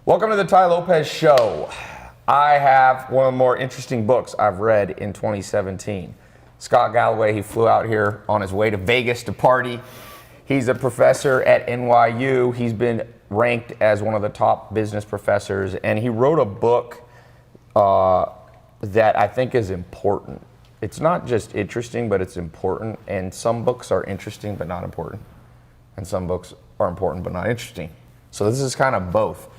Welcome to the Tai Lopez Show. I have one of the more interesting books I've read in 2017. Scott Galloway, he flew out here on his way to Vegas to party. He's a professor at NYU. He's been ranked as one of the top business professors, and he wrote a book that I think is important. It's not just interesting, but it's important, and some books are interesting but not important, and some books are important but not interesting. So this is kind of both.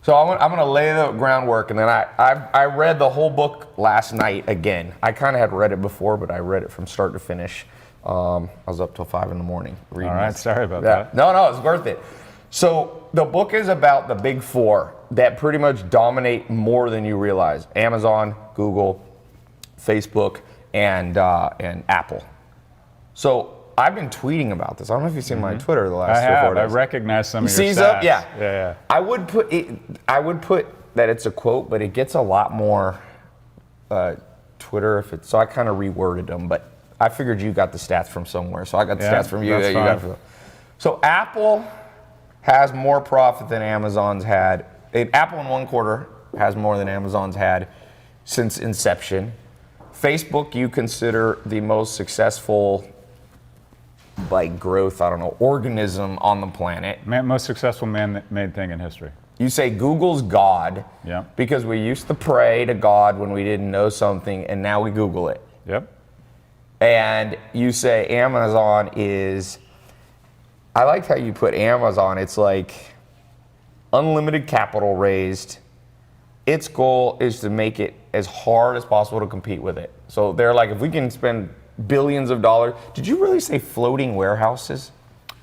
So I'm going to lay the groundwork, and then I read the whole book last night again. I kind of had read it before, but I read it from start to finish. I was up till 5 in the morning reading. All right, this. sorry about that. No, it's worth it. So the book is about the big four that pretty much dominate more than you realize: Amazon, Google, Facebook, and Apple. So I've been tweeting about this. I don't know if you've seen my Twitter the last 3 or 4 days. I recognize some of your Sees stats. up? Yeah. I would put that it's a quote, but it gets a lot more Twitter if it's. So I kind of reworded them, but I figured you got the stats from somewhere, so I got the stats from you. That's that fine. you got. So Apple has more profit than Amazon's had. Apple in 1 quarter has more than Amazon's had since inception. Facebook you consider the most successful, like, growth, organism on the planet. Most successful man-made thing in history. You say Google's God, because we used to pray to God when we didn't know something, and now we Google it. Yep. And you say Amazon is, I liked how you put Amazon, it's like unlimited capital raised. Its goal is to make it as hard as possible to compete with it. So they're like, if we can spend billions of dollars. Did you really say floating warehouses?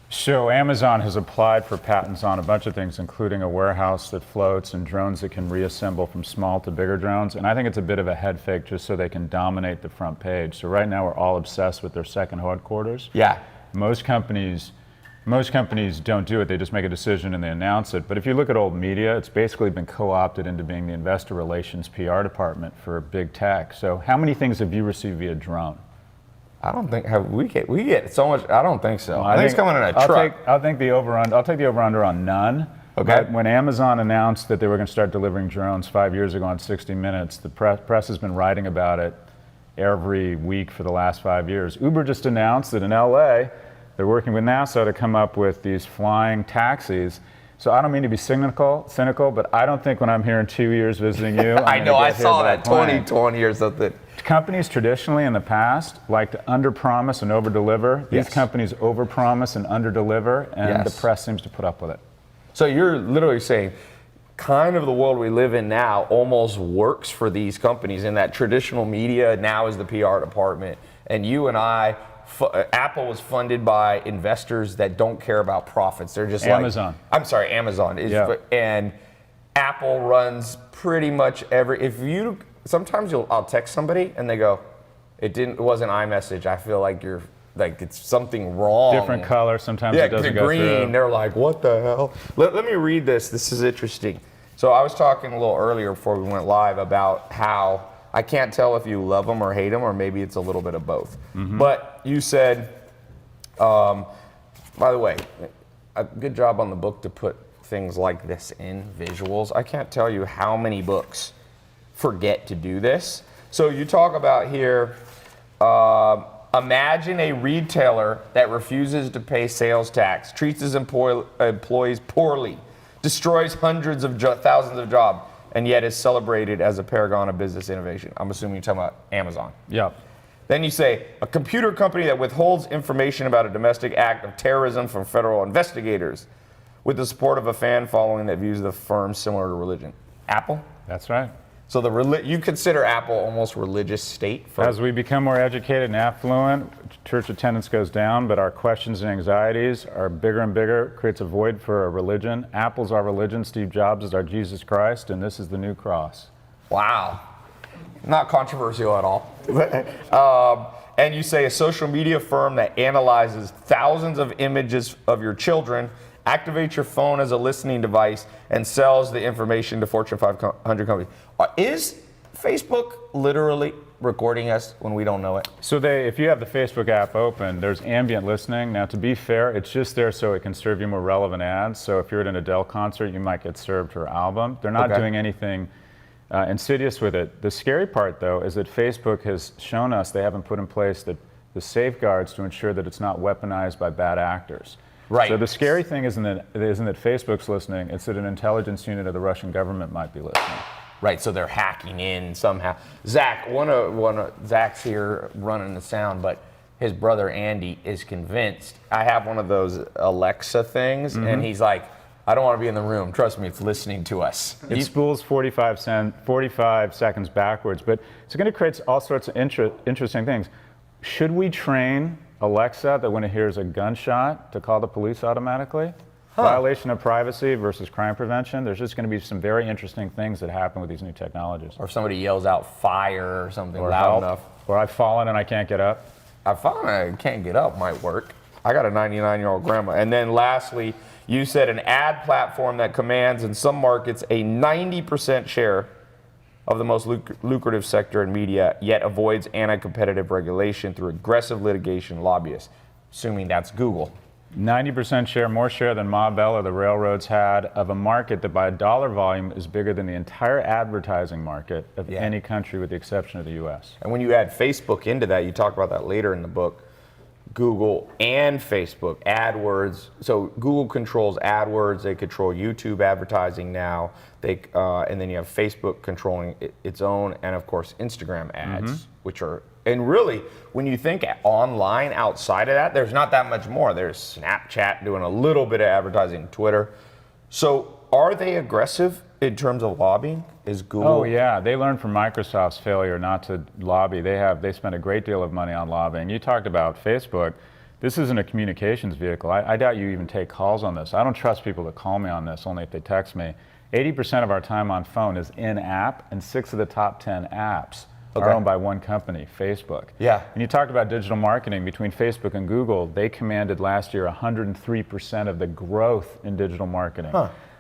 So Amazon has applied for patents on a bunch of things, including a warehouse that floats and drones that can reassemble from small to bigger drones. And I think it's a bit of a head fake just so they can dominate the front page. So right now we're all obsessed with their second headquarters. Yeah. Most companies don't do it. They just make a decision and they announce it. But if you look at old media, it's basically been co-opted into being the investor relations PR department for big tech. So how many things have you received via drone? I don't think we get so much. I don't think so. I think it's coming in a truck. I'll take the over-under on none. Okay. But when Amazon announced that they were going to start delivering drones 5 years ago on 60 Minutes, the press has been writing about it every week for the last 5 years. Uber just announced that in LA, they're working with NASA to come up with these flying taxis. So I don't mean to be cynical, but I don't think when I'm here in 2 years visiting you, I know, I saw that 2020 or something. Companies traditionally in the past like to under-promise and over-deliver. These companies over-promise and under-deliver, and the press seems to put up with it. So you're literally saying kind of the world we live in now almost works for these companies in that traditional media now is the PR department. And you and I, Apple was funded by investors that don't care about profits. They're just Amazon. Amazon. And Apple runs pretty much sometimes I'll text somebody and they go, it wasn't iMessage. I feel like it's something wrong. Different color. Sometimes it doesn't go green. through. They're like, what the hell? Let me read this. This is interesting. So I was talking a little earlier before we went live about how I can't tell if you love them or hate them, or maybe it's a little bit of both. But you said, by the way, a good job on the book to put things like this in visuals. I can't tell you how many books forget to do this. So you talk about here, imagine a retailer that refuses to pay sales tax, treats his employees poorly, destroys hundreds of thousands of jobs, and yet is celebrated as a paragon of business innovation. I'm assuming you're talking about Amazon. Yep. Then you say, a computer company that withholds information about a domestic act of terrorism from federal investigators with the support of a fan following that views the firm similar to religion. Apple? That's right. So you consider Apple almost religious state? As we become more educated and affluent, church attendance goes down, but our questions and anxieties are bigger and bigger, creates a void for a religion. Apple's our religion, Steve Jobs is our Jesus Christ, and this is the new cross. Wow. Not controversial at all. And you say a social media firm that analyzes thousands of images of your children, activates your phone as a listening device, and sells the information to Fortune 500 companies. Facebook literally recording us when we don't know it? So if you have the Facebook app open, there's ambient listening. Now, to be fair, it's just there so it can serve you more relevant ads. So if you're at an Adele concert, you might get served her album. They're not doing anything insidious with it. The scary part, though, is that Facebook has shown us they haven't put in place the safeguards to ensure that it's not weaponized by bad actors. Right. So the scary thing isn't that Facebook's listening, it's that an intelligence unit of the Russian government might be listening. Right, so they're hacking in somehow. Zach, one of Zach's here running the sound, but his brother Andy is convinced. I have one of those Alexa things, and he's like, I don't want to be in the room. Trust me, it's listening to us. It spools 45 seconds backwards, but it's going to create all sorts of interesting things. Should we train Alexa that when it hears a gunshot to call the police automatically? Violation of privacy versus crime prevention. There's just going to be some very interesting things that happen with these new technologies. Or if somebody yells out fire or something Or loud help, enough. Or I've fallen and I can't get up. I found I can't get up might work. I got a 99-year-old grandma. And then lastly, you said an ad platform that commands in some markets a 90% share of the most lucrative sector in media, yet avoids anti-competitive regulation through aggressive litigation lobbyists, assuming that's Google. 90% share, more share than Ma Bell or the railroads had of a market that by dollar volume is bigger than the entire advertising market of any country with the exception of the US. And when you add Facebook into that, you talk about that later in the book, Google and Facebook, AdWords. So Google controls AdWords, they control YouTube advertising now, and then you have Facebook controlling its own, and of course Instagram ads, which are, and really, when you think online outside of that, there's not that much more. There's Snapchat doing a little bit of advertising, Twitter. So are they aggressive in terms of lobbying? Is Google? Oh yeah, they learned from Microsoft's failure not to lobby. They spent a great deal of money on lobbying. You talked about Facebook. This isn't a communications vehicle. I doubt you even take calls on this. I don't trust people to call me on this, only if they text me. 80% of our time on phone is in-app, and 6 of the top 10 apps are owned by one company, Facebook. Yeah. And you talked about digital marketing. Between Facebook and Google, they commanded last year 103% of the growth in digital marketing.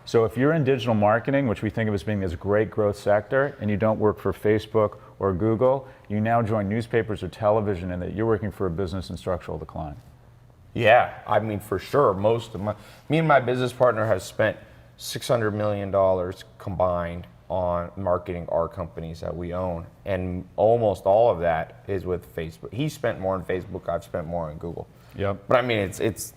So if you're in digital marketing, which we think of as being this great growth sector, and you don't work for Facebook or Google, you now join newspapers or television in that you're working for a business in structural decline. Yeah, I mean, for sure. Me and my business partner has spent $600 million combined on marketing our companies that we own, and almost all of that is with Facebook. He spent more on Facebook, I've spent more on Google. Yep. But I mean, it's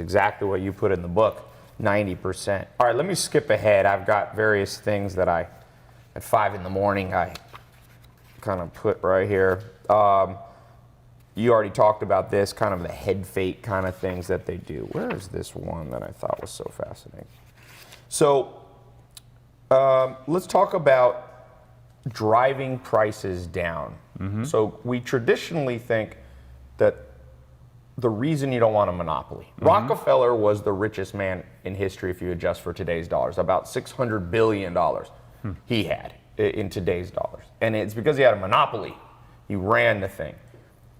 exactly what you put in the book, 90%. All right, let me skip ahead. I've got various things that at 5 in the morning, I kind of put right here. You already talked about this, kind of the head fake kind of things that they do. Where is this one that I thought was so fascinating? So let's talk about driving prices down. So we traditionally think that the reason you don't want a monopoly. Rockefeller was the richest man in history if you adjust for today's dollars, about $600 billion he had in today's dollars. And it's because he had a monopoly. He ran the thing.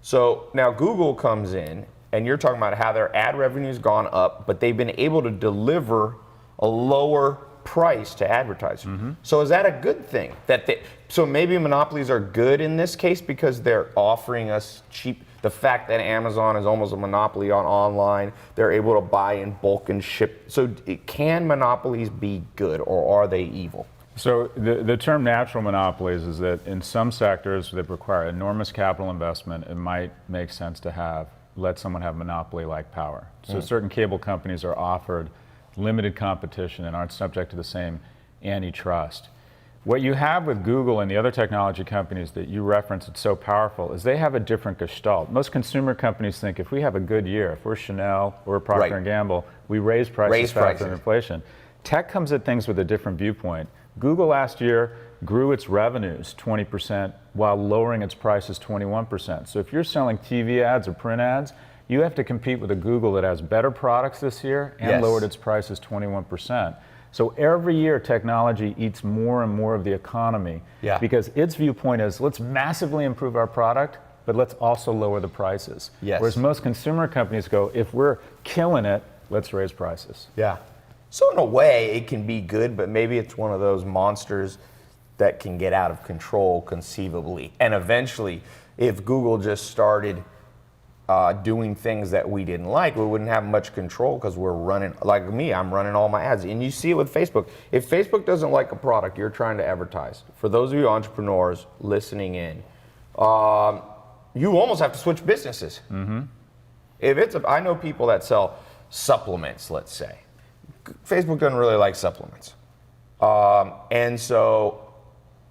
So now Google comes in, and you're talking about how their ad revenue's gone up, but they've been able to deliver a lower price to advertisers. So is that a good thing? So maybe monopolies are good in this case because they're offering us cheap. The fact that Amazon is almost a monopoly on online, they're able to buy in bulk and ship. So can monopolies be good, or are they evil? So the term natural monopolies is that in some sectors that require enormous capital investment, it might make sense to let someone have monopoly-like power. So certain cable companies are offered limited competition and aren't subject to the same antitrust. What you have with Google and the other technology companies that you reference, it's so powerful, is they have a different gestalt. Most consumer companies think if we have a good year, if we're Chanel or Procter & Gamble, we raise prices faster than inflation. Tech comes at things with a different viewpoint. Google last year grew its revenues 20% while lowering its prices 21%. So if you're selling TV ads or print ads, you have to compete with a Google that has better products this year and lowered its prices 21%. So every year technology eats more and more of the economy because its viewpoint is let's massively improve our product, but let's also lower the prices. Whereas most consumer companies go, if we're killing it, let's raise prices. So in a way, it can be good, but maybe it's one of those monsters that can get out of control conceivably. And eventually, if Google just started doing things that we didn't like, we wouldn't have much control because we're running, like me, I'm running all my ads. And you see it with Facebook. If Facebook doesn't like a product you're trying to advertise, for those of you entrepreneurs listening in, you almost have to switch businesses. If it's, I know people that sell supplements, let's say. Facebook doesn't really like supplements. And so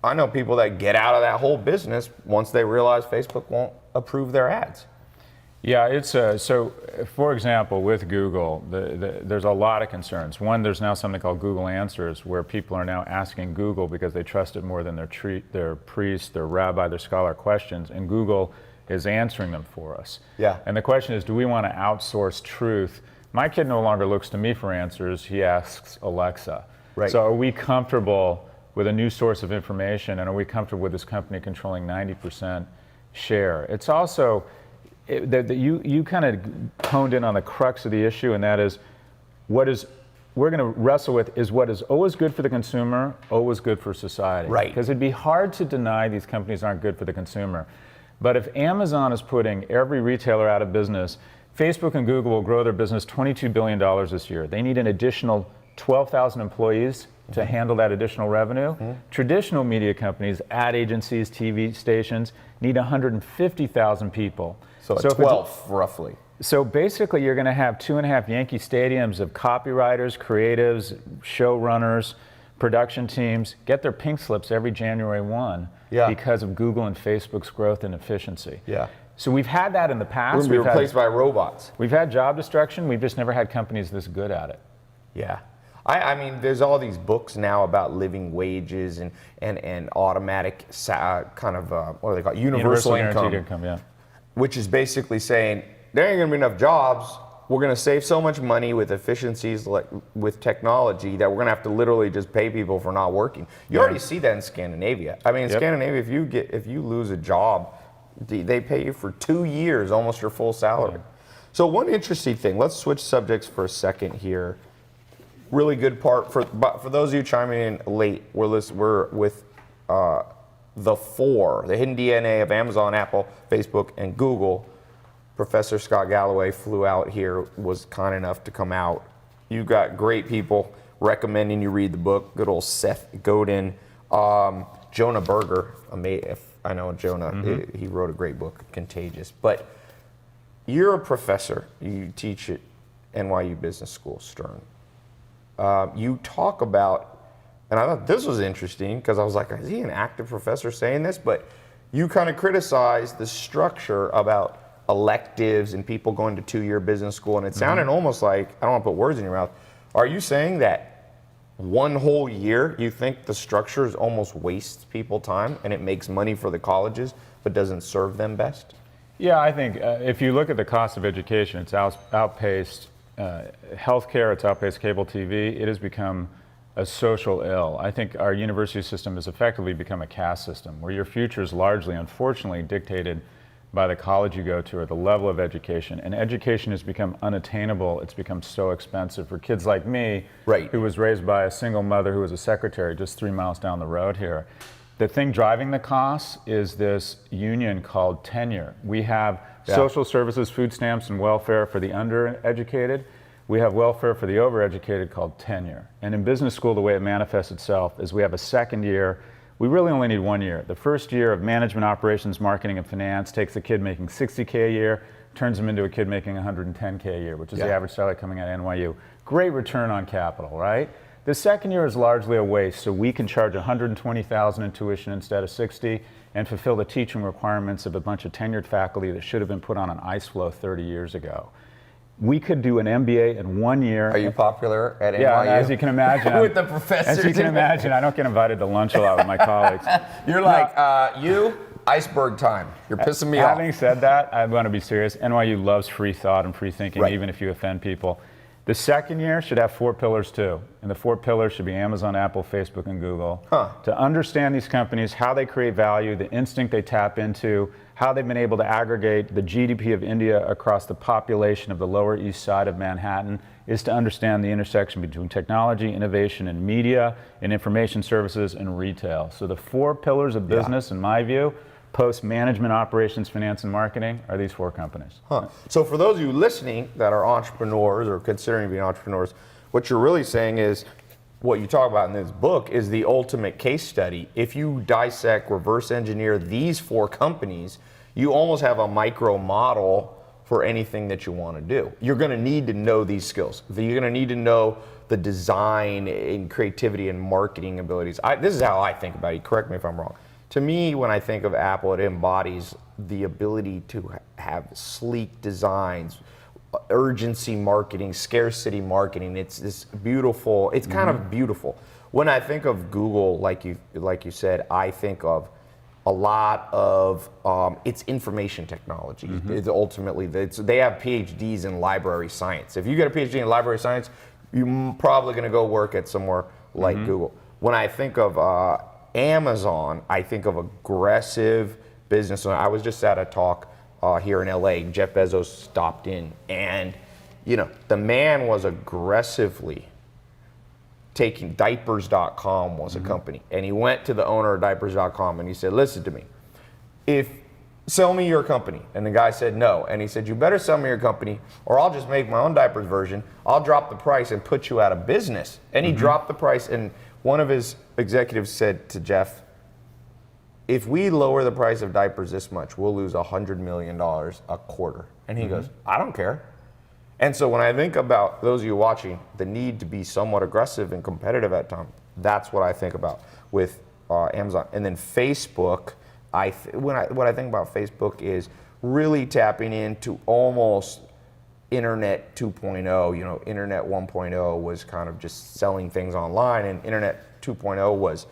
I know people that get out of that whole business once they realize Facebook won't approve their ads. Yeah, it's so. For example, with Google, there's a lot of concerns. One, there's now something called Google Answers, where people are now asking Google because they trust it more than their priest, their rabbi, their scholar questions, and Google is answering them for us. Yeah. And the question is, do we want to outsource truth? My kid no longer looks to me for answers. He asks Alexa. Right. So are we comfortable with a new source of information, and are we comfortable with this company controlling 90% share? It's also, you kind of honed in on the crux of the issue, and that is, we're going to wrestle with is what is always good for the consumer, always good for society. Right. Because it'd be hard to deny these companies aren't good for the consumer. But if Amazon is putting every retailer out of business, Facebook and Google will grow their business $22 billion this year. They need an additional 12,000 employees to handle that additional revenue. Traditional media companies, ad agencies, TV stations, need 150,000 people. So 12, roughly. So basically, you're going to have 2.5 Yankee stadiums of copywriters, creatives, showrunners, production teams get their pink slips every January 1 because of Google and Facebook's growth and efficiency. Yeah. So we've had that in the past. We're going to be replaced by robots. We've had job destruction. We've just never had companies this good at it. Yeah. I mean, there's all these books now about living wages and automatic kind of, what do they call it? Universal guaranteed income, yeah. Which is basically saying there ain't going to be enough jobs. We're going to save so much money with efficiencies, like with technology, that we're going to have to literally just pay people for not working. You already see that in Scandinavia. I mean, in Scandinavia, if you lose a job, they pay you for 2 years, almost your full salary. So one interesting thing, let's switch subjects for a second here. Really good part, for those of you chiming in late, we're with the hidden DNA of Amazon, Apple, Facebook, and Google. Professor Scott Galloway flew out here, was kind enough to come out. You've got great people recommending you read the book. Good old Seth Godin, Jonah Berger. I know Jonah, he wrote a great book, Contagious. But you're a professor. You teach at NYU Business School, Stern. You talk about, and I thought this was interesting because I was like, is he an active professor saying this? But you kind of criticize the structure about electives and people going to 2-year business school, and it sounded almost like, I don't want to put words in your mouth, are you saying that one whole year you think the structure is almost wastes people time and it makes money for the colleges but doesn't serve them best? Yeah, I think if you look at the cost of education, it's outpaced healthcare, it's outpaced cable TV. It has become a social ill. I think our university system has effectively become a caste system where your future is largely, unfortunately, dictated by the college you go to or the level of education. And education has become unattainable. It's become so expensive for kids like me, who was raised by a single mother who was a secretary just 3 miles down the road here. The thing driving the costs is this union called tenure. We have social services, food stamps, and welfare for the undereducated. We have welfare for the overeducated called tenure. And in business school, the way it manifests itself is we have a second year. We really only need 1 year. The first year of management, operations, marketing, and finance takes a kid making $60K a year, turns him into a kid making $110K a year, which is the average salary coming out of NYU. Great return on capital, right? The second year is largely a waste, so we can charge $120,000 in tuition instead of $60 and fulfill the teaching requirements of a bunch of tenured faculty that should have been put on an ice floe 30 years ago. We could do an MBA in 1 year. Are you popular at NYU? Yeah, as you can imagine. With the professors. As you can imagine, I don't get invited to lunch a lot with my colleagues. You're iceberg time. You're pissing me off. Having said that, I want to be serious. NYU loves free thought and free thinking, even if you offend people. The second year should have 4 pillars too. And the 4 pillars should be Amazon, Apple, Facebook, and Google. To understand these companies, how they create value, the instinct they tap into, how they've been able to aggregate the GDP of India across the population of the Lower East Side of Manhattan, is to understand the intersection between technology, innovation, and media, and information services, and retail. So the 4 pillars of business, in my view, post management, operations, finance, and marketing, are these 4 companies. So for those of you listening that are entrepreneurs or considering being entrepreneurs, what you're really saying is, what you talk about in this book is the ultimate case study. If you dissect, reverse engineer these 4 companies, you almost have a micro model for anything that you want to do. You're going to need to know these skills. You're going to need to know the design and creativity and marketing abilities. This is how I think about it. Correct me if I'm wrong. To me, when I think of Apple, it embodies the ability to have sleek designs, urgency marketing, scarcity marketing. It's this beautiful, it's kind of beautiful. When I think of Google, like you said, I think of a lot of it's information technology. It's ultimately, they have PhDs in library science. If you get a PhD in library science, you're probably going to go work at somewhere like Google. When I think of Amazon, I think of aggressive business. I was just at a talk here in LA. Jeff Bezos stopped in, and the man was aggressively taking diapers.com was a company, and he went to the owner of diapers.com and he said, listen to me, sell me your company. And the guy said no, and he said, you better sell me your company or I'll just make my own diapers version. I'll drop the price and put you out of business. And he dropped the price, and one of his executives said to Jeff, if we lower the price of diapers this much, we'll lose $100 million a quarter. And he goes, I don't care. And so when I think about those of you watching, the need to be somewhat aggressive and competitive at times, that's what I think about with Amazon. And then Facebook, what I think about Facebook is really tapping into almost Internet 2.0. Internet 1.0 was kind of just selling things online, and Internet 2.0 was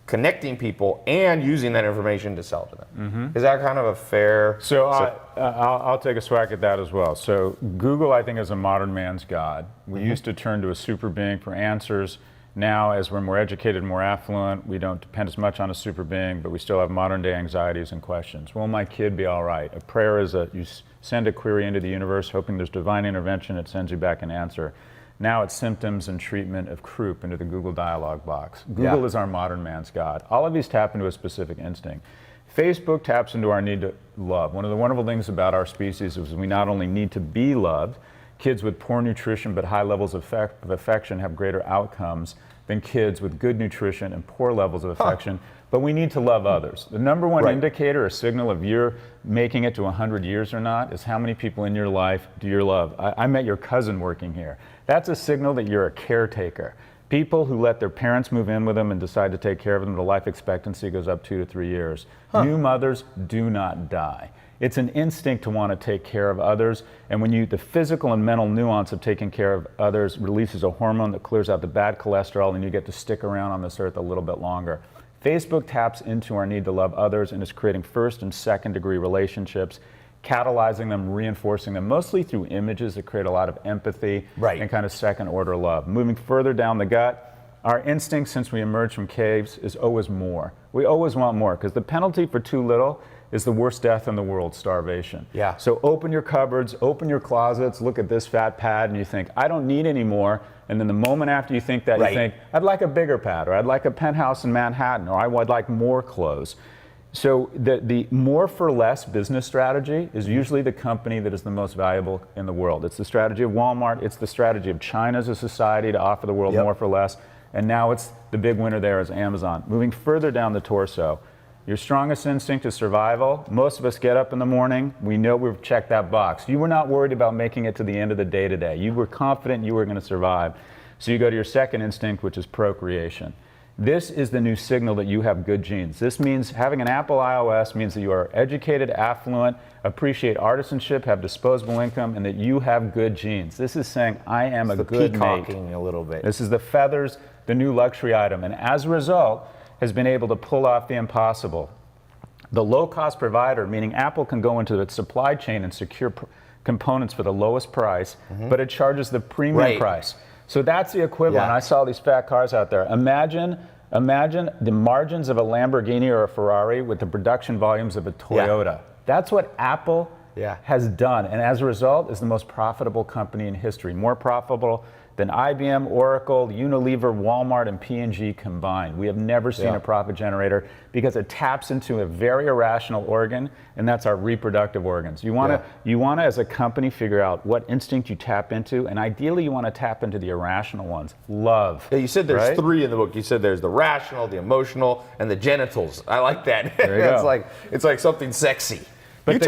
connecting people and using that information to sell to them. Is that kind of a fair? So I'll take a swag at that as well. So Google, I think, is a modern man's God. We used to turn to a super being for answers. Now, as we're more educated, more affluent, we don't depend as much on a super being, but we still have modern day anxieties and questions. Will my kid be all right? A prayer is you send a query into the universe, hoping there's divine intervention, it sends you back an answer. Now it's symptoms and treatment of croup into the Google dialog box. Google is our modern man's God. All of these tap into a specific instinct. Facebook taps into our need to love. One of the wonderful things about our species is we not only need to be loved, kids with poor nutrition but high levels of affection have greater outcomes than kids with good nutrition and poor levels of affection, but we need to love others. The number one indicator, a signal of you're making it to 100 years or not, is how many people in your life do you love. I met your cousin working here. That's a signal that you're a caretaker. People who let their parents move in with them and decide to take care of them, the life expectancy goes up 2 to 3 years. New mothers do not die. It's an instinct to want to take care of others, and when the physical and mental nuance of taking care of others releases a hormone that clears out the bad cholesterol, and you get to stick around on this earth a little bit longer. Facebook taps into our need to love others and is creating first and second degree relationships, catalyzing them, reinforcing them, mostly through images that create a lot of empathy and kind of second order love. Moving further down the gut, our instinct since we emerged from caves is always more. We always want more, because the penalty for too little is the worst death in the world, starvation. So open your cupboards, open your closets, look at this fat pad, and you think, I don't need any more. And then the moment after you think that, you think, I'd like a bigger pad, or I'd like a penthouse in Manhattan, or I would like more clothes. So the more for less business strategy is usually the company that is the most valuable in the world. It's the strategy of Walmart, it's the strategy of China as a society to offer the world more for less, and now it's the big winner there is Amazon. Moving further down the torso, your strongest instinct is survival. Most of us get up in the morning, we know we've checked that box. You were not worried about making it to the end of the day today. You were confident you were going to survive. So you go to your second instinct, which is procreation. This is the new signal that you have good genes. This means having an Apple iOS means that you are educated, affluent, appreciate artisanship, have disposable income, and that you have good genes. This is saying, I am a good mate. A little bit. This is the feathers, the new luxury item. And as a result, has been able to pull off the impossible. The low-cost provider, meaning Apple can go into its supply chain and secure components for the lowest price, but it charges the premium Right. price. So that's the equivalent. Yeah. I saw these fat cars out there. Imagine the margins of a Lamborghini or a Ferrari with the production volumes of a Toyota. That's what Apple has done, and as a result is the most profitable company in history. More profitable than IBM, Oracle, Unilever, Walmart, and P&G combined. We have never seen a profit generator because it taps into a very irrational organ, and that's our reproductive organs. You want to, as a company, figure out what instinct you tap into, and ideally you want to tap into the irrational ones. Love. Yeah, you said there's right? 3 in the book. You said there's the rational, the emotional, and the genitals. I like that. There you go. It's like something sexy. But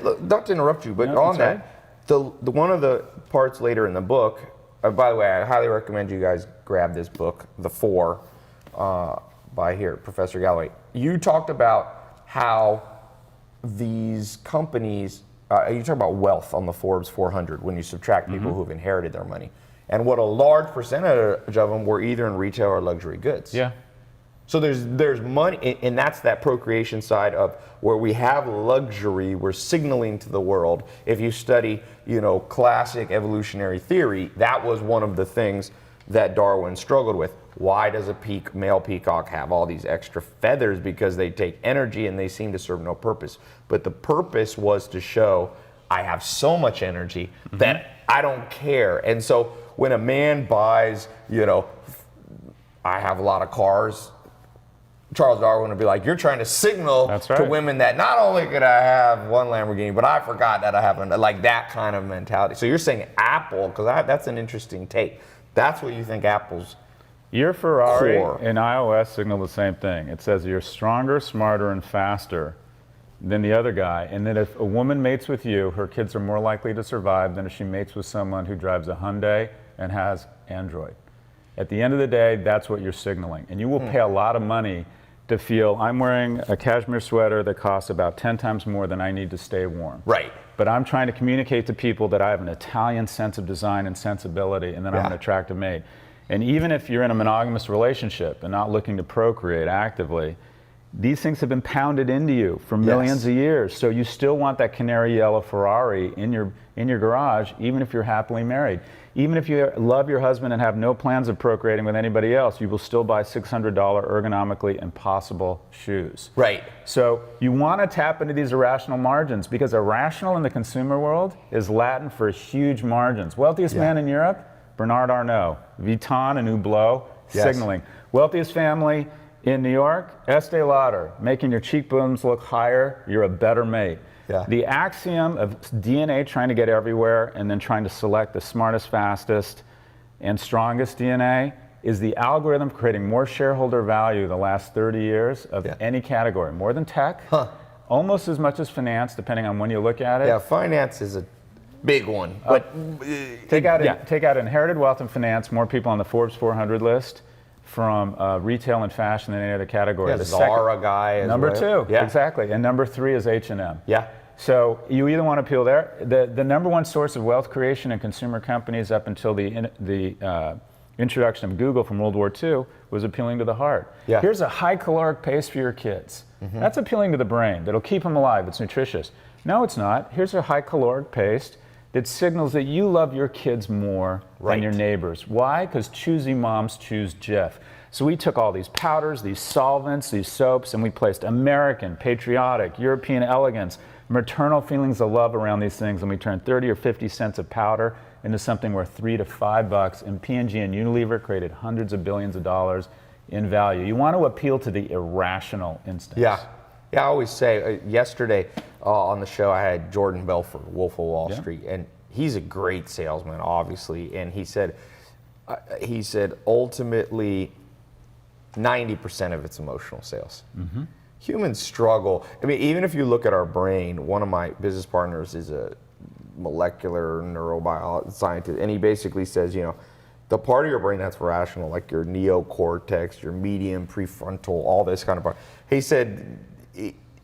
Look, not to interrupt you, but No, on that's that, the one of the parts later in the book. By the way, I highly recommend you guys grab this book, The Four, by Professor Galloway. You talked about how these companies, you talk about wealth on the Forbes 400 when you subtract people who've inherited their money, and what a large percentage of them were either in retail or luxury goods. Yeah. So there's money, and that's that procreation side of where we have luxury. We're signaling to the world. If you study, classic evolutionary theory, that was one of the things that Darwin struggled with. Why does a male peacock have all these extra feathers? Because they take energy and they seem to serve no purpose. But the purpose was to show I have so much energy that I don't care. And so when a man buys, I have a lot of cars, Charles Darwin would be like, you're trying to signal to women that not only could I have one Lamborghini, but I forgot that I have like that kind of mentality. So you're saying Apple, because that's an interesting take. That's what you think Apple's Your Ferrari core. and iOS signal the same thing. It says you're stronger, smarter, and faster than the other guy, and that if a woman mates with you, her kids are more likely to survive than if she mates with someone who drives a Hyundai and has Android. At the end of the day, that's what you're signaling. And you will pay a lot of money to feel, I'm wearing a cashmere sweater that costs about 10 times more than I need to stay warm. Right. But I'm trying to communicate to people that I have an Italian sense of design and sensibility, and that I'm an attractive mate. And even if you're in a monogamous relationship and not looking to procreate actively, these things have been pounded into you for millions of years. So you still want that canary yellow Ferrari in your garage, even if you're happily married. Even if you love your husband and have no plans of procreating with anybody else, you will still buy $600 ergonomically impossible shoes. Right. So you want to tap into these irrational margins, because irrational in the consumer world is Latin for huge margins. Wealthiest man in Europe, Bernard Arnault. Vuitton and Hublot, signaling. Wealthiest family in New York, Estee Lauder, making your cheekbones look higher, you're a better mate. The axiom of DNA trying to get everywhere and then trying to select the smartest, fastest, and strongest DNA is the algorithm creating more shareholder value the last 30 years of any category. More than tech, almost as much as finance, depending on when you look at it. Yeah, finance is a big one. But take out inherited wealth and finance, more people on the Forbes 400 list from retail and fashion than any other category. Yeah, the Zara guy is number two. Yeah. Exactly. And number 3 is H&M. Yeah. So you either want to appeal there. The number one source of wealth creation in consumer companies up until the introduction of Google from World War II was appealing to the heart. Yeah. Here's a high caloric paste for your kids. That's appealing to the brain. That'll keep them alive. It's nutritious. No, it's not. Here's a high caloric paste that signals that you love your kids more than your neighbors. Why? Because choosy moms choose Jif. So we took all these powders, these solvents, these soaps, and we placed American, patriotic, European elegance, maternal feelings of love around these things, and we turned 30 or 50 cents of powder into something worth $3 to $5, and P&G and Unilever created hundreds of billions of dollars in value. You want to appeal to the irrational instincts. Yeah, I always say, yesterday on the show I had Jordan Belfort, Wolf of Wall Street, and he's a great salesman, obviously, and he said ultimately 90% of it's emotional sales. Humans struggle. I mean, even if you look at our brain, one of my business partners is a molecular neurobiologist scientist, and he basically says, the part of your brain that's rational, like your neocortex, your median prefrontal, all this kind of part, he said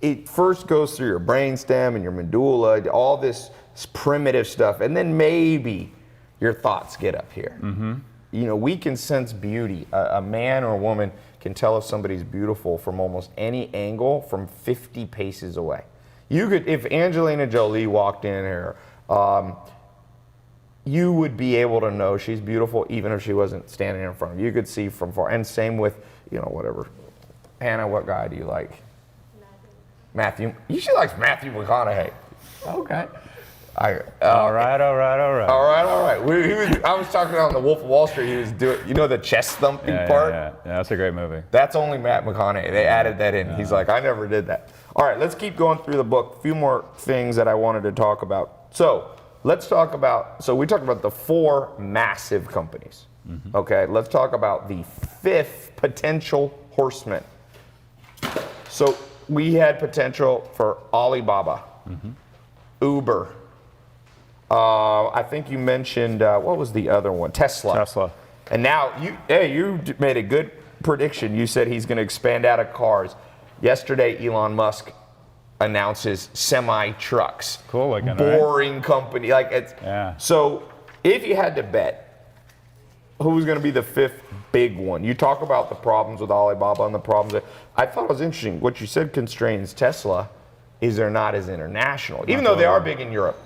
it first goes through your brainstem and your medulla, all this primitive stuff, and then maybe your thoughts get up here. We can sense beauty. A man or a woman can tell if somebody's beautiful from almost any angle from 50 paces away. You could, if Angelina Jolie walked in here, you would be able to know she's beautiful even if she wasn't standing in front of you. You could see from far. And same with, whatever. Hannah, what guy do you like? Matthew. She likes Matthew McConaughey. Okay. All right. I was talking on the Wolf of Wall Street. He was doing, the chest thumping part. Yeah, that's a great movie. That's only Matt McConaughey. They added that in. He's like, I never did that. All right, let's keep going through the book. A few more things that I wanted to talk about. So let's talk about. So we talked about the 4 massive companies. Mm-hmm. Okay, let's talk about the 5th potential horseman. So we had potential for Alibaba, Uber. I think you mentioned, what was the other one? Tesla. And now, you made a good prediction. You said he's going to expand out of cars. Yesterday, Elon Musk announces semi-trucks. Cool looking, boring right? Company. So if you had to bet, who's going to be the 5th big one? You talk about the problems with Alibaba and the problems. I thought it was interesting. What you said constrains Tesla is they're not as international, even though they are big in Europe,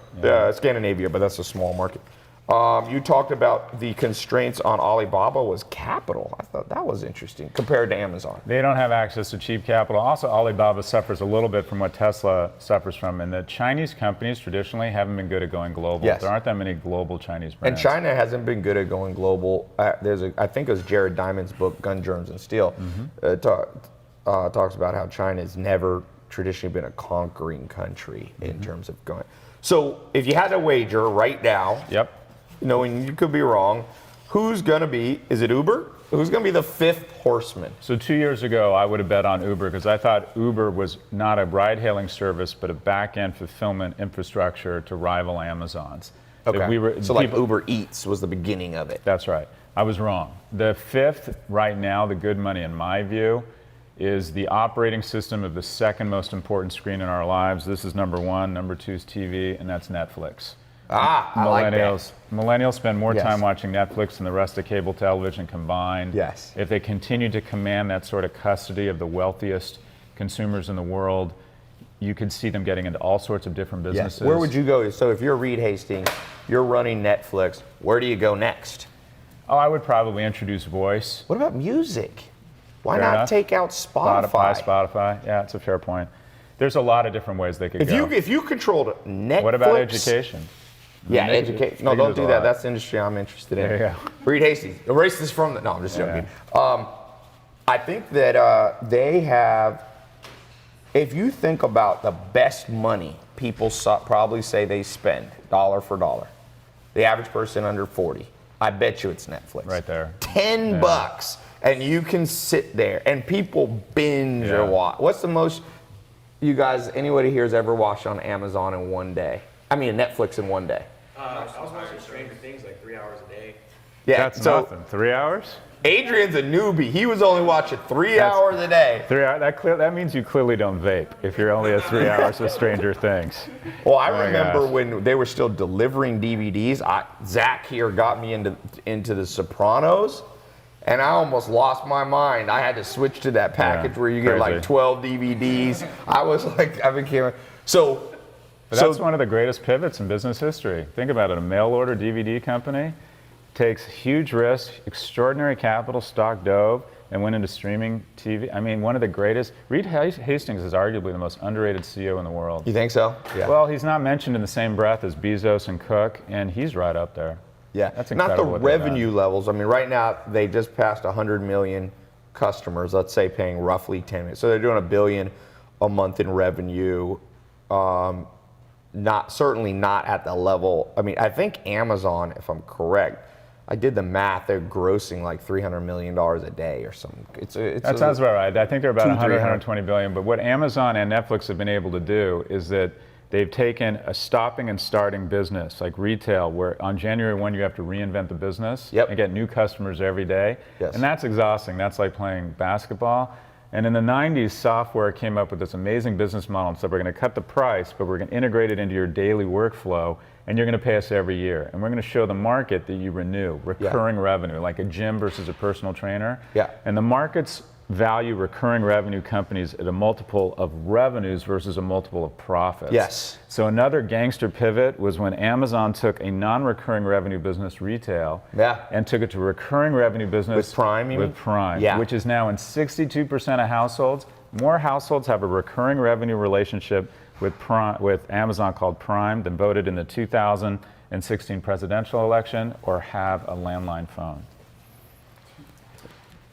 Scandinavia, but that's a small market. You talked about the constraints on Alibaba was capital. I thought that was interesting compared to Amazon. They don't have access to cheap capital. Also, Alibaba suffers a little bit from what Tesla suffers from, and the Chinese companies traditionally haven't been good at going global. Yes. There aren't that many global Chinese brands. And China hasn't been good at going global. I think it was Jared Diamond's book, Gun, Germs, and Steel, talks about how China's never traditionally been a conquering country in terms of going. So if you had to wager right now, knowing you could be wrong, who's going to be, is it Uber? Who's going to be the 5th horseman? So 2 years ago, I would have bet on Uber because I thought Uber was not a ride-hailing service, but a back-end fulfillment infrastructure to rival Amazon's. Okay. Like Uber Eats was the beginning of it. That's right. I was wrong. The 5th right now, the good money in my view, is the operating system of the 2nd most important screen in our lives. This is number 1. Number 2 is TV, and that's Netflix. I like that. Millennials spend more time watching Netflix than the rest of cable television combined. Yes. If they continue to command that sort of custody of the wealthiest consumers in the world, you could see them getting into all sorts of different businesses. Yes. Where would you go? So if you're Reed Hastings, you're running Netflix, where do you go next? Oh, I would probably introduce voice. What about music? Why Fair not enough. take out Spotify? Spotify. Yeah, it's a fair point. There's a lot of different ways they could go. If you controlled Netflix. What about education? Yeah, education. No, don't do that. That's the industry I'm interested in. There you go. Reed Hastings. Erase this from the. No, I'm just joking. I think that they have. If you think about the best money people probably say they spend dollar for dollar, the average person under 40, I bet you it's Netflix. Right there. $10, and you can sit there, and people binge or watch. What's the most you guys, anybody here has ever watched on Amazon in one day? I mean, Netflix in one day. I was watching Stranger Things like 3 hours a day. Yeah, That's nothing. 3 hours? Adrian's a newbie. He was only watching 3 hours a day. 3 hours. That means you clearly don't vape if you're only at 3 hours of Stranger Things. Well, I remember when they were still delivering DVDs. Zach here got me into The Sopranos, and I almost lost my mind. I had to switch to that package where you get like 12 DVDs. I was like, I became But that's one of the greatest pivots in business history. Think about it. A mail-order DVD company takes huge risks, extraordinary capital, stock dove, and went into streaming TV. I mean, one of the greatest. Reed Hastings is arguably the most underrated CEO in the world. You think so? Yeah. Well, he's not mentioned in the same breath as Bezos and Cook, and he's right up there. Yeah, that's incredible. Not the revenue levels. I mean, right now they just passed 100 million customers, let's say paying roughly 10 million. So they're doing $1 billion a month in revenue. Certainly not at the level. I mean, I think Amazon, if I'm correct, I did the math. They're grossing like $300 million a day or something. That sounds about right. I think they're about 120 billion. But what Amazon and Netflix have been able to do is that they've taken a stopping and starting business like retail, where on January 1 you have to reinvent the business and get new customers every day. Yes. And that's exhausting. That's like playing basketball. And in the 90s, software came up with this amazing business model and said, we're going to cut the price, but we're going to integrate it into your daily workflow, and you're going to pay us every year. And we're going to show the market that you renew, recurring revenue, like a gym versus a personal trainer. Yeah. And the markets value recurring revenue companies at a multiple of revenues versus a multiple of profits. Yes. So another gangster pivot was when Amazon took a non-recurring revenue business, retail, and took it to recurring revenue business with Prime, you mean? with Prime, Yeah. which is now in 62% of households. More households have a recurring revenue relationship with Amazon called Prime than voted in the 2016 presidential election or have a landline phone.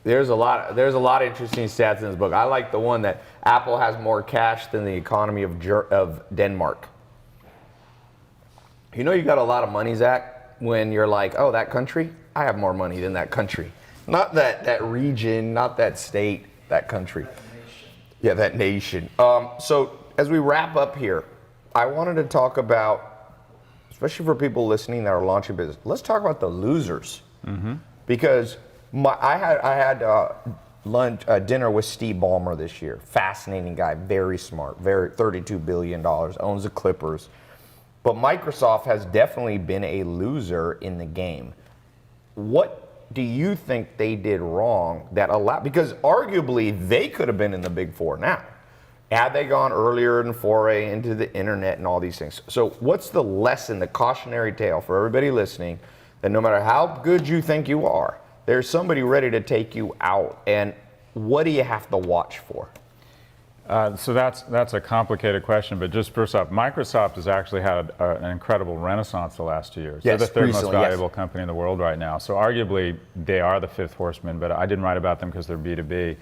There's a lot of interesting stats in this book. I like the one that Apple has more cash than the economy of Denmark. You know you got a lot of money, Zach, when you're like, oh, that country? I have more money than that country. Not that region, not that state, that country. Yeah, that nation. So as we wrap up here, I wanted to talk about, especially for people listening that are launching business, let's talk about the losers. Because I had dinner with Steve Ballmer this year. Fascinating guy, very smart, $32 billion, owns the Clippers. But Microsoft has definitely been a loser in the game. What do you think they did wrong that allowed, because arguably they could have been in the Big Four now, had they gone earlier and foray into the internet and all these things. So what's the lesson, the cautionary tale for everybody listening, that no matter how good you think you are, there's somebody ready to take you out, and what do you have to watch for? So that's a complicated question, but just first off, Microsoft has actually had an incredible renaissance the last 2 years. Yes, they're the third recently, most valuable company in the world right now. So arguably, they are the fifth horseman, but I didn't write about them because they're B2B.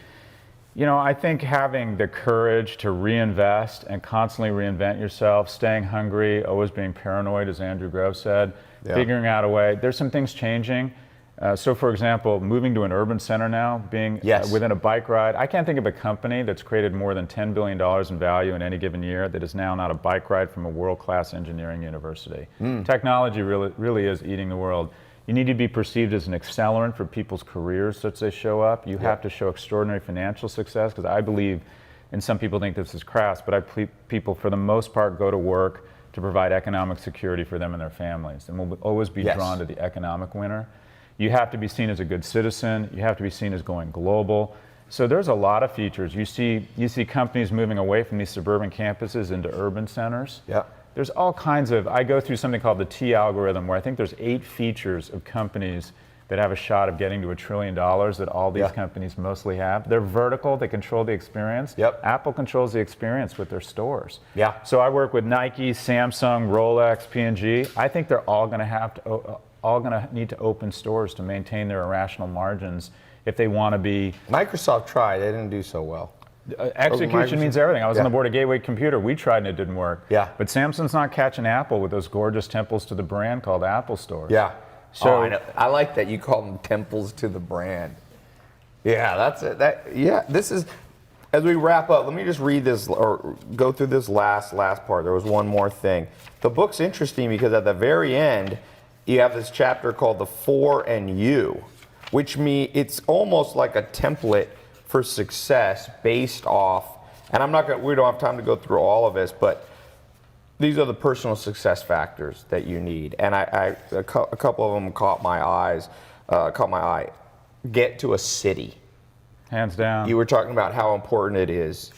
You know, I think having the courage to reinvest and constantly reinvent yourself, staying hungry, always being paranoid, as Andrew Grove said, figuring out a way. There's some things changing. So for example, moving to an urban center now, being within a bike ride. I can't think of a company that's created more than $10 billion in value in any given year that is now not a bike ride from a world-class engineering university. Technology really is eating the world. You need to be perceived as an accelerant for people's careers such they show up. You have to show extraordinary financial success, because I believe, and some people think this is crass, but people for the most part go to work to provide economic security for them and their families, and will always be drawn to the economic winner. You have to be seen as a good citizen. You have to be seen as going global. So there's a lot of features. You see companies moving away from these suburban campuses into urban centers. There's all kinds of, I go through something called the T algorithm, where I think there's 8 features of companies that have a shot of getting to $1 trillion that all these companies mostly have. They're vertical, they control the experience. Apple controls the experience with their stores. So I work with Nike, Samsung, Rolex, P&G. I think they're all going to need to open stores to maintain their irrational margins if they want to be. Microsoft tried, they didn't do so well. Execution means everything. I was on the board of Gateway Computer. We tried and it didn't work. But Samsung's not catching Apple with those gorgeous temples to the brand called Apple stores. So I like that you call them temples to the brand. That's it. This is, as we wrap up, let me just read this or go through this last part. There was one more thing. The book's interesting because at the very end, you have this chapter called The For and You, which means it's almost like a template for success based off, and we don't have time to go through all of this, but these are the personal success factors that you need. And a couple of them caught my eye. Get to a city. Hands down. You were talking about how important it is.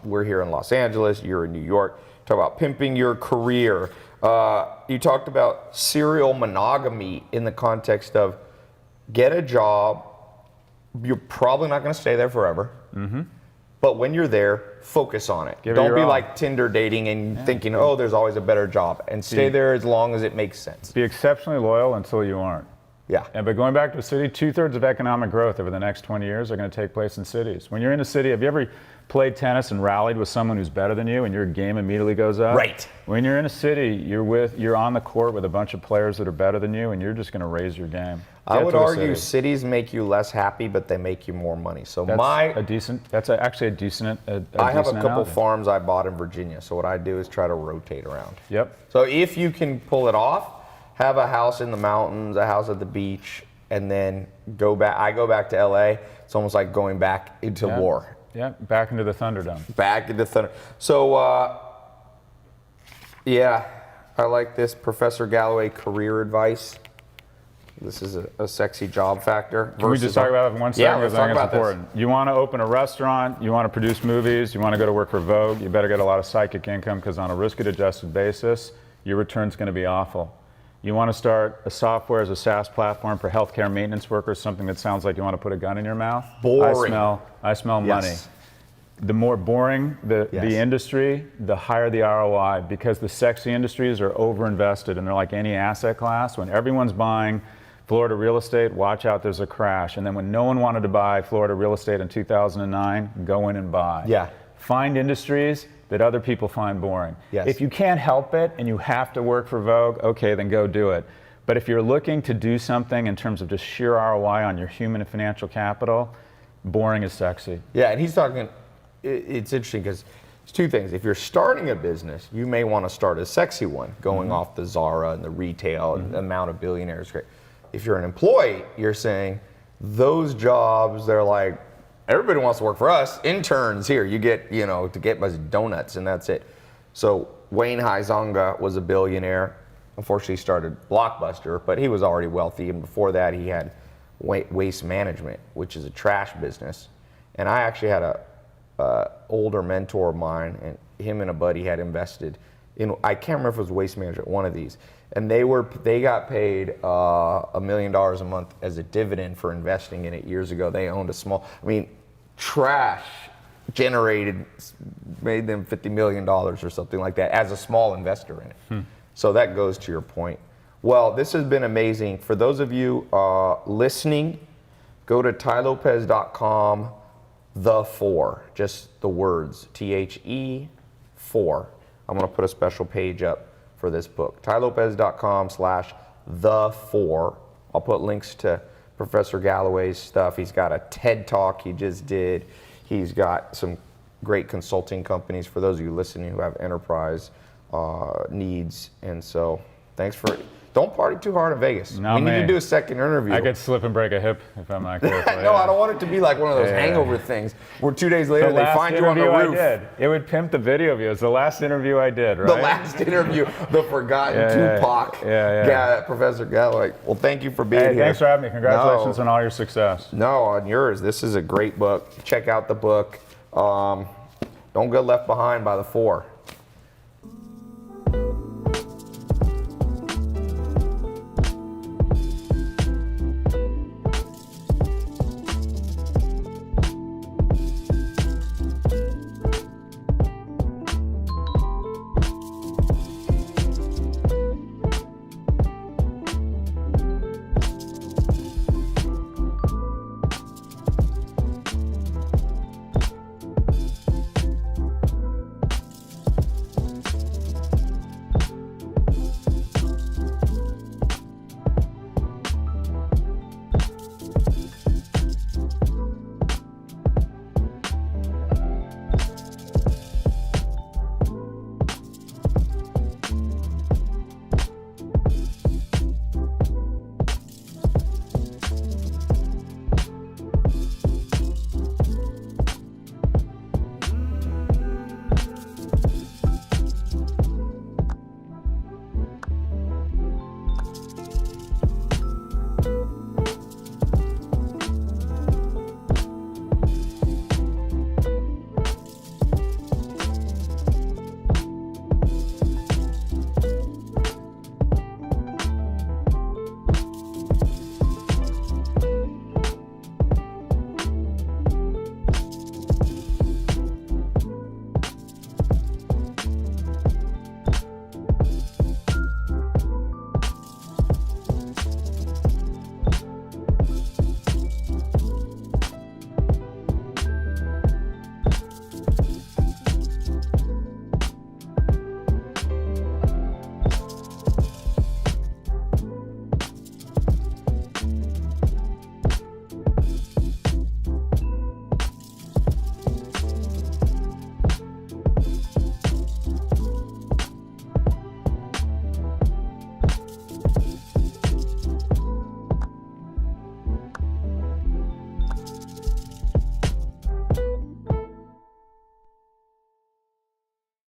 We're here in Los Angeles, you're in New York. Talk about pimping your career. You talked about serial monogamy in the context of get a job. You're probably not going to stay there forever. But when you're there, focus on it. Don't be like Tinder dating and thinking, oh, there's always a better job. And stay there as long as it makes sense. Be exceptionally loyal until you aren't. But going back to a city, 2/3 of economic growth over the next 20 years are going to take place in cities. When you're in a city, have you ever played tennis and rallied with someone who's better than you and your game immediately goes up? When you're in a city, you're on the court with a bunch of players that are better than you, and you're just going to raise your game. I would argue cities make you less happy, but they make you more money. So that's actually a decent I have a couple farms I bought in Virginia. So what I do is try to rotate around. So if you can pull it off, have a house in the mountains, a house at the beach, and then go back. I go back to LA. It's almost like going back into war. Back into the Thunderdome. Back into Thunder. So, I like this Professor Galloway career advice. This is a sexy job factor. Can we just talk about it for 1 second? Yeah, let's Because I talk think it's about this. important. You want to open a restaurant, you want to produce movies, you want to go to work for Vogue, you better get a lot of psychic income because on a risk-adjusted basis, your return's going to be awful. You want to start a software as a SaaS platform for healthcare maintenance workers, something that sounds like you want to put a gun in your mouth. Boring. I smell money. Yes. The more boring the Yes. industry, the higher the ROI, because the sexy industries are overinvested and they're like any asset class. When everyone's buying Florida real estate, watch out, there's a crash. And then when no one wanted to buy Florida real estate in 2009, go in and buy. Yeah. Find industries that other people find boring. Yes. If you can't help it and you have to work for Vogue, okay, then go do it. But if you're looking to do something in terms of just sheer ROI on your human and financial capital, boring is sexy. Yeah, and he's talking, it's interesting because it's two things. If you're starting a business, you may want to start a sexy one, going off the Zara and the retail and the amount of billionaires. Great. If you're an employee, you're saying those jobs, they're like, everybody wants to work for us. Interns here, you get, to get my donuts and that's it. So Wayne Huizenga was a billionaire. Unfortunately, he started Blockbuster, but he was already wealthy. And before that, he had Waste Management, which is a trash business. And I actually had a older mentor of mine, and him and a buddy had invested in, I can't remember if it was Waste Management, one of these. And they got paid $1 million a month as a dividend for investing in it years ago. They owned a small, trash made them $50 million or something like that as a small investor in it. So that goes to your point. Well, this has been amazing. For those of you listening, go to tailopez.com, the 4, just the words, THE 4. I'm gonna put a special page up for this book, tailopez.com/the 4. I'll put links to Professor Galloway's stuff. He's got a TED Talk he just did. He's got some great consulting companies for those of you listening who have enterprise needs. And so thanks for, don't party too hard in Vegas. No, we need to man. do a second interview. I could slip and break a hip if I'm not careful. No, I don't want it to be like one of those hangover things where 2 days later they find you on the roof. It would pimp the video views. The last interview I did, right? The last interview, the forgotten Tupac, Professor Galloway. Well, thank you for being here. Thanks for having me. Congratulations on all your success. No, on yours. This is a great book. Check out the book. Don't get left behind by the 4.